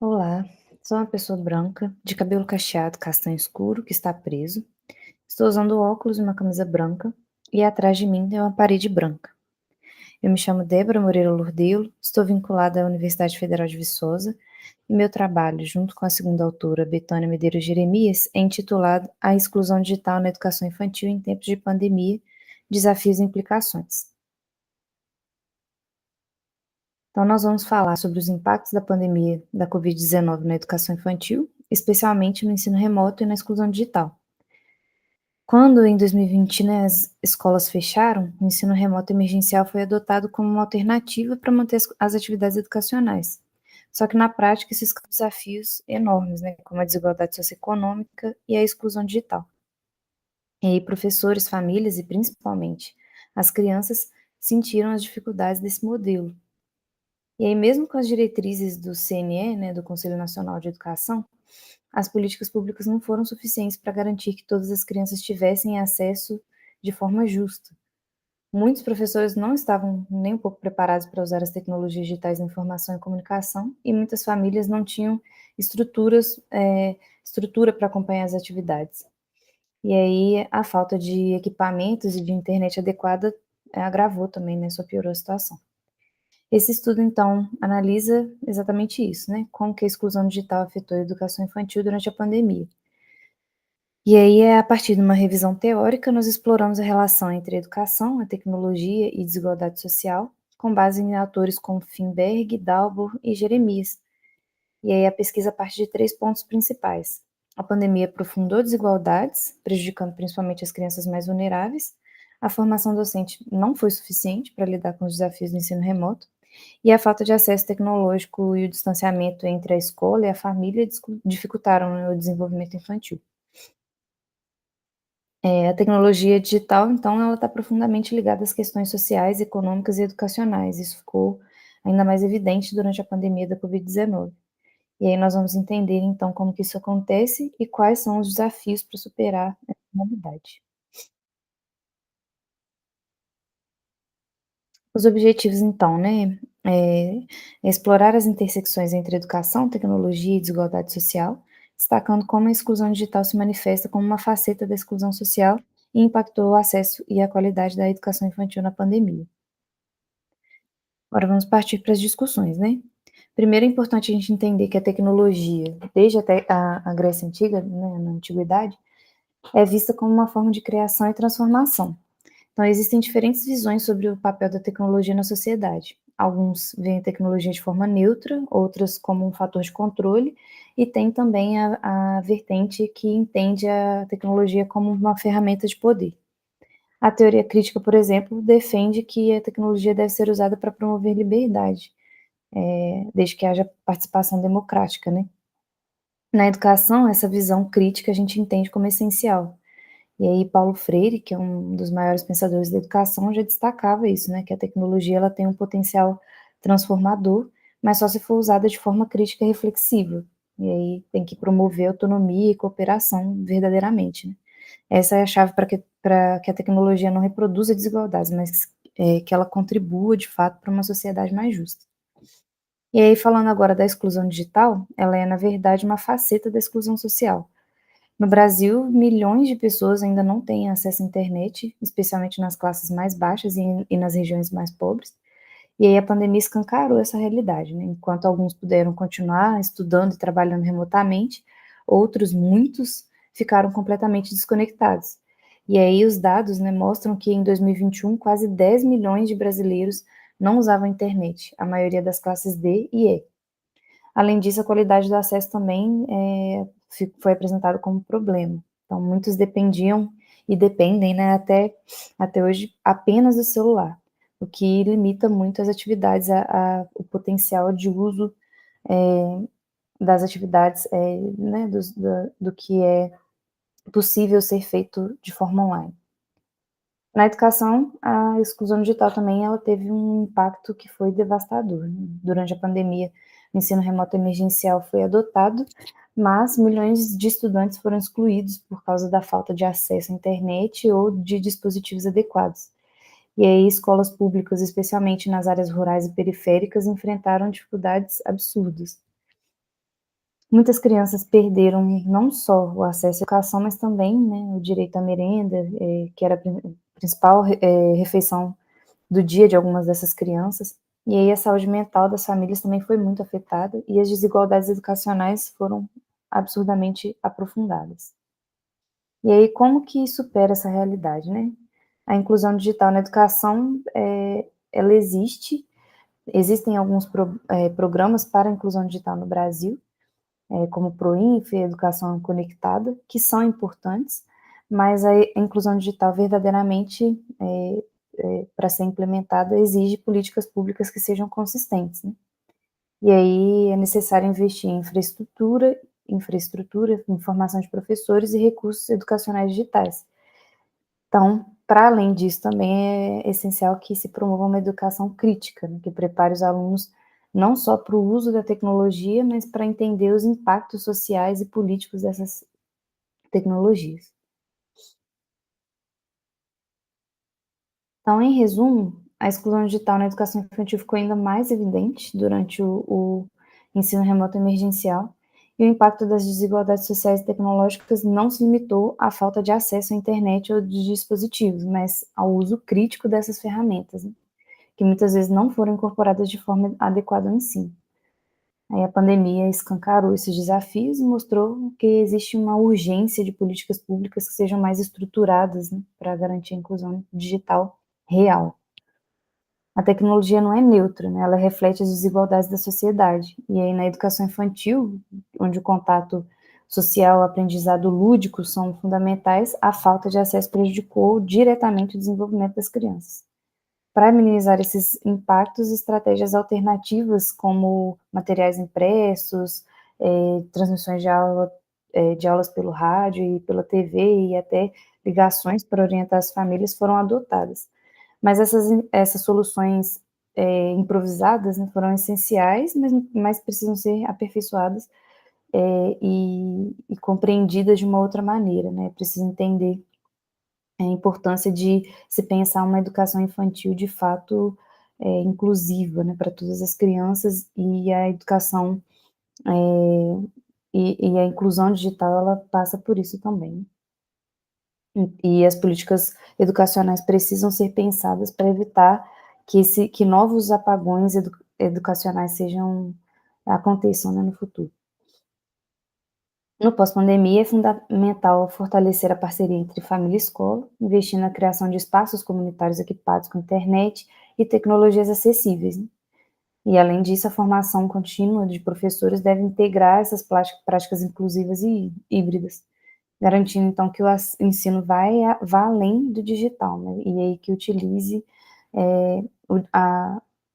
Olá, sou uma pessoa branca, de cabelo cacheado castanho escuro, que está preso. Estou usando óculos e uma camisa branca, e atrás de mim tem uma parede branca. Eu me chamo Débora Moreira Lurdilo, estou vinculada à Universidade Federal de Viçosa, e meu trabalho, junto com a segunda autora, Betânia Medeiros Jeremias, é intitulado A Exclusão Digital na Educação Infantil em Tempos de Pandemia, Desafios e Implicações. Então, nós vamos falar sobre os impactos da pandemia da Covid-19 na educação infantil, especialmente no ensino remoto e na exclusão digital. Quando, em 2020, né, as escolas fecharam, o ensino remoto emergencial foi adotado como uma alternativa para manter as atividades educacionais. Só que, na prática, esses desafios enormes, né, como a desigualdade socioeconômica e a exclusão digital. E aí, professores, famílias e, principalmente, as crianças sentiram as dificuldades desse modelo. E aí, mesmo com as diretrizes do CNE, né, do Conselho Nacional de Educação, as políticas públicas não foram suficientes para garantir que todas as crianças tivessem acesso de forma justa. Muitos professores não estavam nem um pouco preparados para usar as tecnologias digitais da informação e comunicação, e muitas famílias não tinham estrutura para acompanhar as atividades. E aí, a falta de equipamentos e de internet adequada agravou também, né, só piorou a situação. Esse estudo, então, analisa exatamente isso, né? Como que a exclusão digital afetou a educação infantil durante a pandemia. E aí, a partir de uma revisão teórica, nós exploramos a relação entre a educação, a tecnologia e desigualdade social, com base em autores como Finberg, Dalbor e Jeremias. E aí, a pesquisa parte de 3 pontos principais. A pandemia aprofundou desigualdades, prejudicando principalmente as crianças mais vulneráveis. A formação docente não foi suficiente para lidar com os desafios do ensino remoto. E a falta de acesso tecnológico e o distanciamento entre a escola e a família dificultaram, né, o desenvolvimento infantil. A tecnologia digital, então, ela está profundamente ligada às questões sociais, econômicas e educacionais. Isso ficou ainda mais evidente durante a pandemia da Covid-19. E aí nós vamos entender, então, como que isso acontece e quais são os desafios para superar essa realidade. Os objetivos, então, né, é explorar as intersecções entre educação, tecnologia e desigualdade social, destacando como a exclusão digital se manifesta como uma faceta da exclusão social e impactou o acesso e a qualidade da educação infantil na pandemia. Agora vamos partir para as discussões, né. Primeiro é importante a gente entender que a tecnologia, desde até a Grécia Antiga, né, na antiguidade, é vista como uma forma de criação e transformação. Então, existem diferentes visões sobre o papel da tecnologia na sociedade. Alguns veem a tecnologia de forma neutra, outras como um fator de controle, e tem também a vertente que entende a tecnologia como uma ferramenta de poder. A teoria crítica, por exemplo, defende que a tecnologia deve ser usada para promover liberdade, desde que haja participação democrática, né? Na educação, essa visão crítica a gente entende como essencial. E aí Paulo Freire, que é um dos maiores pensadores da educação, já destacava isso, né, que a tecnologia ela tem um potencial transformador, mas só se for usada de forma crítica e reflexiva. E aí tem que promover autonomia e cooperação verdadeiramente, né. Essa é a chave para que a tecnologia não reproduza desigualdades, mas, que ela contribua de fato para uma sociedade mais justa. E aí falando agora da exclusão digital, ela é na verdade uma faceta da exclusão social. No Brasil, milhões de pessoas ainda não têm acesso à internet, especialmente nas classes mais baixas e nas regiões mais pobres. E aí a pandemia escancarou essa realidade, né? Enquanto alguns puderam continuar estudando e trabalhando remotamente, outros, muitos, ficaram completamente desconectados. E aí os dados, né, mostram que em 2021 quase 10 milhões de brasileiros não usavam a internet, a maioria das classes D e E. Além disso, a qualidade do acesso também, foi apresentado como problema. Então muitos dependiam e dependem, né, até hoje, apenas do celular, o que limita muito as atividades, o potencial de uso, das atividades, né, do que é possível ser feito de forma online. Na educação, a exclusão digital também ela teve um impacto que foi devastador, né. Durante a pandemia, o ensino remoto emergencial foi adotado, mas milhões de estudantes foram excluídos por causa da falta de acesso à internet ou de dispositivos adequados. E aí escolas públicas, especialmente nas áreas rurais e periféricas, enfrentaram dificuldades absurdas. Muitas crianças perderam não só o acesso à educação, mas também, né, o direito à merenda, que era a principal refeição do dia de algumas dessas crianças. E aí a saúde mental das famílias também foi muito afetada e as desigualdades educacionais foram absurdamente aprofundadas. E aí como que supera essa realidade, né? A inclusão digital na educação, ela existe, existem alguns programas para a inclusão digital no Brasil, como o PROINF, Educação Conectada, que são importantes, mas a inclusão digital verdadeiramente, para ser implementada, exige políticas públicas que sejam consistentes, né? E aí é necessário investir em infraestrutura, em formação de professores e recursos educacionais digitais. Então, para além disso, também é essencial que se promova uma educação crítica, né, que prepare os alunos não só para o uso da tecnologia, mas para entender os impactos sociais e políticos dessas tecnologias. Então, em resumo, a exclusão digital na educação infantil ficou ainda mais evidente durante o ensino remoto emergencial, e o impacto das desigualdades sociais e tecnológicas não se limitou à falta de acesso à internet ou de dispositivos, mas ao uso crítico dessas ferramentas, né, que muitas vezes não foram incorporadas de forma adequada ao ensino. Aí a pandemia escancarou esses desafios e mostrou que existe uma urgência de políticas públicas que sejam mais estruturadas, né, para garantir a inclusão digital real. A tecnologia não é neutra, né, ela reflete as desigualdades da sociedade. E aí na educação infantil, onde o contato social, o aprendizado lúdico são fundamentais, a falta de acesso prejudicou diretamente o desenvolvimento das crianças. Para minimizar esses impactos, estratégias alternativas como materiais impressos, transmissões de aulas pelo rádio e pela TV e até ligações para orientar as famílias foram adotadas. Mas essas soluções, improvisadas, né, foram essenciais, mas precisam ser aperfeiçoadas, e compreendidas de uma outra maneira, né, é preciso entender a importância de se pensar uma educação infantil de fato, inclusiva, né, para todas as crianças e a educação, e a inclusão digital ela passa por isso também. E as políticas educacionais precisam ser pensadas para evitar que novos apagões educacionais aconteçam, né, no futuro. No pós-pandemia, é fundamental fortalecer a parceria entre família e escola, investindo na criação de espaços comunitários equipados com internet e tecnologias acessíveis, né. E, além disso, a formação contínua de professores deve integrar essas práticas inclusivas e híbridas, garantindo, então, que o ensino vá além do digital, né, e aí que utilize,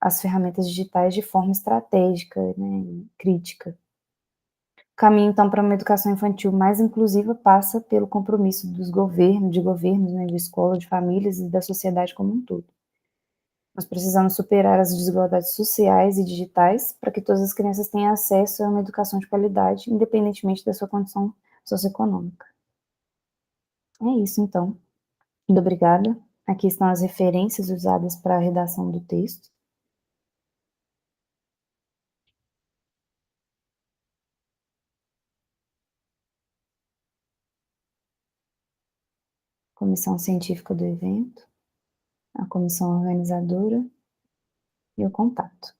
as ferramentas digitais de forma estratégica, né, e crítica. O caminho, então, para uma educação infantil mais inclusiva passa pelo compromisso de governos, né, de escola, de famílias e da sociedade como um todo. Nós precisamos superar as desigualdades sociais e digitais para que todas as crianças tenham acesso a uma educação de qualidade, independentemente da sua condição socioeconômica. É isso, então. Muito obrigada. Aqui estão as referências usadas para a redação do texto. Comissão científica do evento, a comissão organizadora e o contato.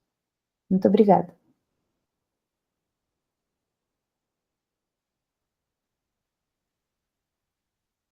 Muito obrigada.